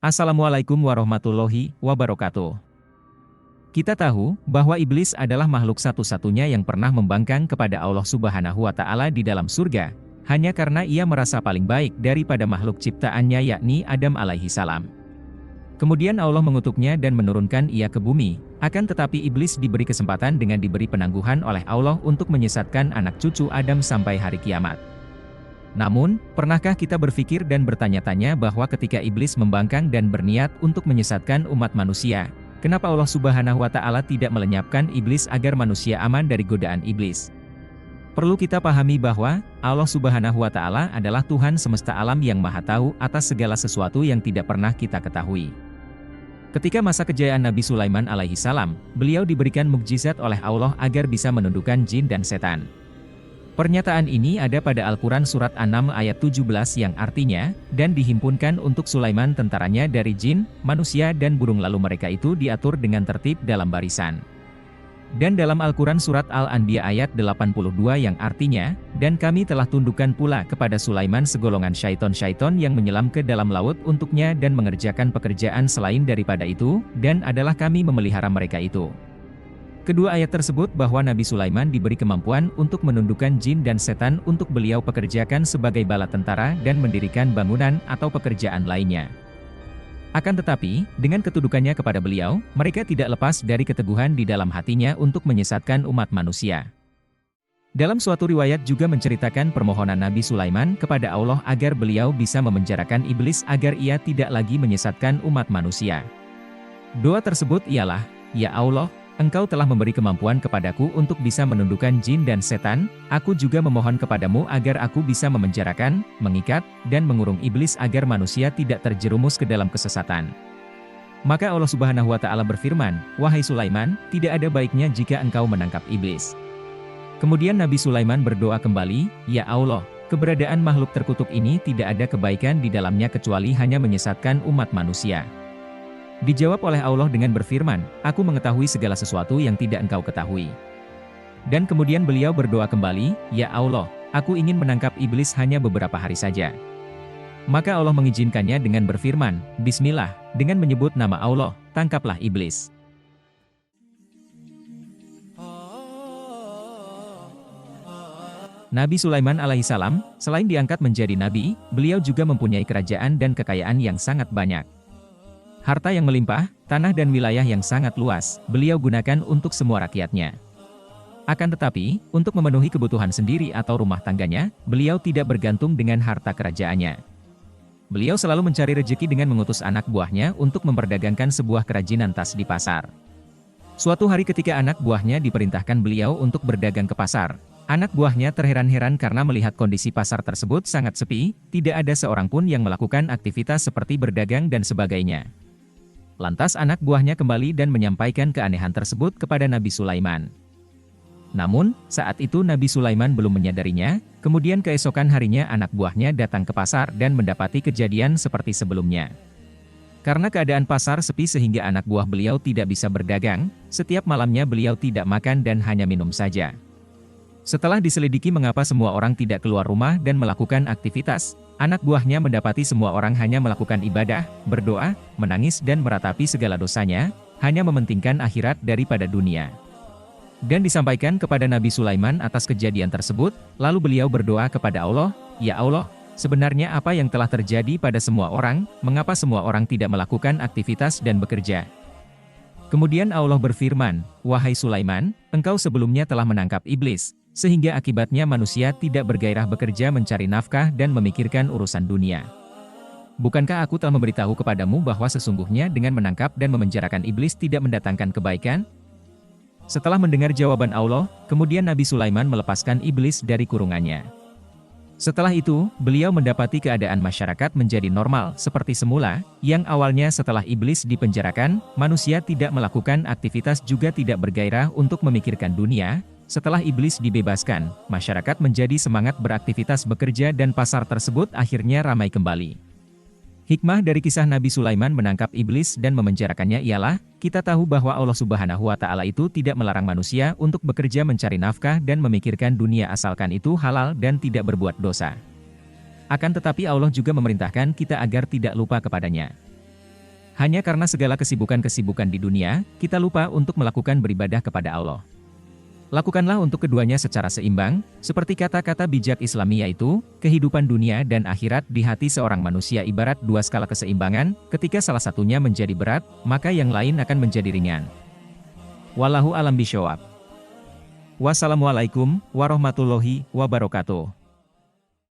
Assalamualaikum warahmatullahi wabarakatuh. Kita tahu bahwa iblis adalah makhluk satu-satunya yang pernah membangkang kepada Allah Subhanahu wa Ta'ala di dalam surga, hanya karena ia merasa paling baik daripada makhluk ciptaannya, yakni Adam alaihi salam. Kemudian Allah mengutuknya dan menurunkan ia ke bumi, akan tetapi iblis diberi kesempatan dengan diberi penangguhan oleh Allah untuk menyesatkan anak cucu Adam sampai hari kiamat. Namun, pernahkah kita berpikir dan bertanya-tanya bahwa ketika iblis membangkang dan berniat untuk menyesatkan umat manusia, kenapa Allah Subhanahu wa Ta'ala tidak melenyapkan iblis agar manusia aman dari godaan iblis? Perlu kita pahami bahwa Allah Subhanahu wa Ta'ala adalah Tuhan semesta alam yang Maha Tahu atas segala sesuatu yang tidak pernah kita ketahui. Ketika masa kejayaan Nabi Sulaiman alaihi salam, beliau diberikan mukjizat oleh Allah agar bisa menundukkan jin dan setan. Pernyataan ini ada pada Al-Quran Surat An-Naml ayat 17 yang artinya, dan dihimpunkan untuk Sulaiman tentaranya dari jin, manusia dan burung, lalu mereka itu diatur dengan tertib dalam barisan. Dan dalam Al-Quran Surat Al-Anbiya ayat 82 yang artinya, dan kami telah tundukkan pula kepada Sulaiman segolongan syaiton-syaiton yang menyelam ke dalam laut untuknya dan mengerjakan pekerjaan selain daripada itu, dan adalah kami memelihara mereka itu. Kedua ayat tersebut bahwa Nabi Sulaiman diberi kemampuan untuk menundukkan jin dan setan untuk beliau pekerjakan sebagai bala tentara dan mendirikan bangunan atau pekerjaan lainnya. Akan tetapi, dengan ketundukannya kepada beliau, mereka tidak lepas dari keteguhan di dalam hatinya untuk menyesatkan umat manusia. Dalam suatu riwayat juga menceritakan permohonan Nabi Sulaiman kepada Allah agar beliau bisa memenjarakan iblis agar ia tidak lagi menyesatkan umat manusia. Doa tersebut ialah, "Ya Allah, Engkau telah memberi kemampuan kepadaku untuk bisa menundukkan jin dan setan, aku juga memohon kepadamu agar aku bisa memenjarakan, mengikat, dan mengurung iblis agar manusia tidak terjerumus ke dalam kesesatan." Maka Allah Subhanahu wa Ta'ala berfirman, "Wahai Sulaiman, tidak ada baiknya jika engkau menangkap iblis." Kemudian Nabi Sulaiman berdoa kembali, "Ya Allah, keberadaan makhluk terkutuk ini tidak ada kebaikan di dalamnya kecuali hanya menyesatkan umat manusia." Dijawab oleh Allah dengan berfirman, "Aku mengetahui segala sesuatu yang tidak engkau ketahui." Dan kemudian beliau berdoa kembali, "Ya Allah, aku ingin menangkap iblis hanya beberapa hari saja." Maka Allah mengizinkannya dengan berfirman, "Bismillah," dengan menyebut nama Allah, "Tangkaplah iblis." Nabi Sulaiman alaihissalam, selain diangkat menjadi nabi, beliau juga mempunyai kerajaan dan kekayaan yang sangat banyak. Harta yang melimpah, tanah dan wilayah yang sangat luas, beliau gunakan untuk semua rakyatnya. Akan tetapi, untuk memenuhi kebutuhan sendiri atau rumah tangganya, beliau tidak bergantung dengan harta kerajaannya. Beliau selalu mencari rezeki dengan mengutus anak buahnya untuk memperdagangkan sebuah kerajinan tas di pasar. Suatu hari ketika anak buahnya diperintahkan beliau untuk berdagang ke pasar, anak buahnya terheran-heran karena melihat kondisi pasar tersebut sangat sepi, tidak ada seorang pun yang melakukan aktivitas seperti berdagang dan sebagainya. Lantas anak buahnya kembali dan menyampaikan keanehan tersebut kepada Nabi Sulaiman. Namun, saat itu Nabi Sulaiman belum menyadarinya, kemudian keesokan harinya anak buahnya datang ke pasar dan mendapati kejadian seperti sebelumnya. Karena keadaan pasar sepi sehingga anak buah beliau tidak bisa berdagang, setiap malamnya beliau tidak makan dan hanya minum saja. Setelah diselidiki mengapa semua orang tidak keluar rumah dan melakukan aktivitas, anak buahnya mendapati semua orang hanya melakukan ibadah, berdoa, menangis dan meratapi segala dosanya, hanya mementingkan akhirat daripada dunia. Dan disampaikan kepada Nabi Sulaiman atas kejadian tersebut, lalu beliau berdoa kepada Allah, "Ya Allah, sebenarnya apa yang telah terjadi pada semua orang, mengapa semua orang tidak melakukan aktivitas dan bekerja?" Kemudian Allah berfirman, "Wahai Sulaiman, engkau sebelumnya telah menangkap iblis, sehingga akibatnya manusia tidak bergairah bekerja mencari nafkah dan memikirkan urusan dunia. Bukankah aku telah memberitahu kepadamu bahwa sesungguhnya dengan menangkap dan memenjarakan iblis tidak mendatangkan kebaikan?" Setelah mendengar jawaban Allah, kemudian Nabi Sulaiman melepaskan iblis dari kurungannya. Setelah itu, beliau mendapati keadaan masyarakat menjadi normal seperti semula, yang awalnya setelah iblis dipenjarakan, manusia tidak melakukan aktivitas juga tidak bergairah untuk memikirkan dunia. Setelah iblis dibebaskan, masyarakat menjadi semangat beraktivitas bekerja dan pasar tersebut akhirnya ramai kembali. Hikmah dari kisah Nabi Sulaiman menangkap iblis dan memenjarakannya ialah, kita tahu bahwa Allah Subhanahu wa Ta'ala itu tidak melarang manusia untuk bekerja mencari nafkah dan memikirkan dunia asalkan itu halal dan tidak berbuat dosa. Akan tetapi Allah juga memerintahkan kita agar tidak lupa kepadanya. Hanya karena segala kesibukan-kesibukan di dunia, kita lupa untuk melakukan beribadah kepada Allah. Lakukanlah untuk keduanya secara seimbang, seperti kata-kata bijak Islami yaitu, kehidupan dunia dan akhirat di hati seorang manusia ibarat dua skala keseimbangan, ketika salah satunya menjadi berat, maka yang lain akan menjadi ringan. Wallahu a'lam bishawab. Wassalamualaikum warahmatullahi wabarakatuh.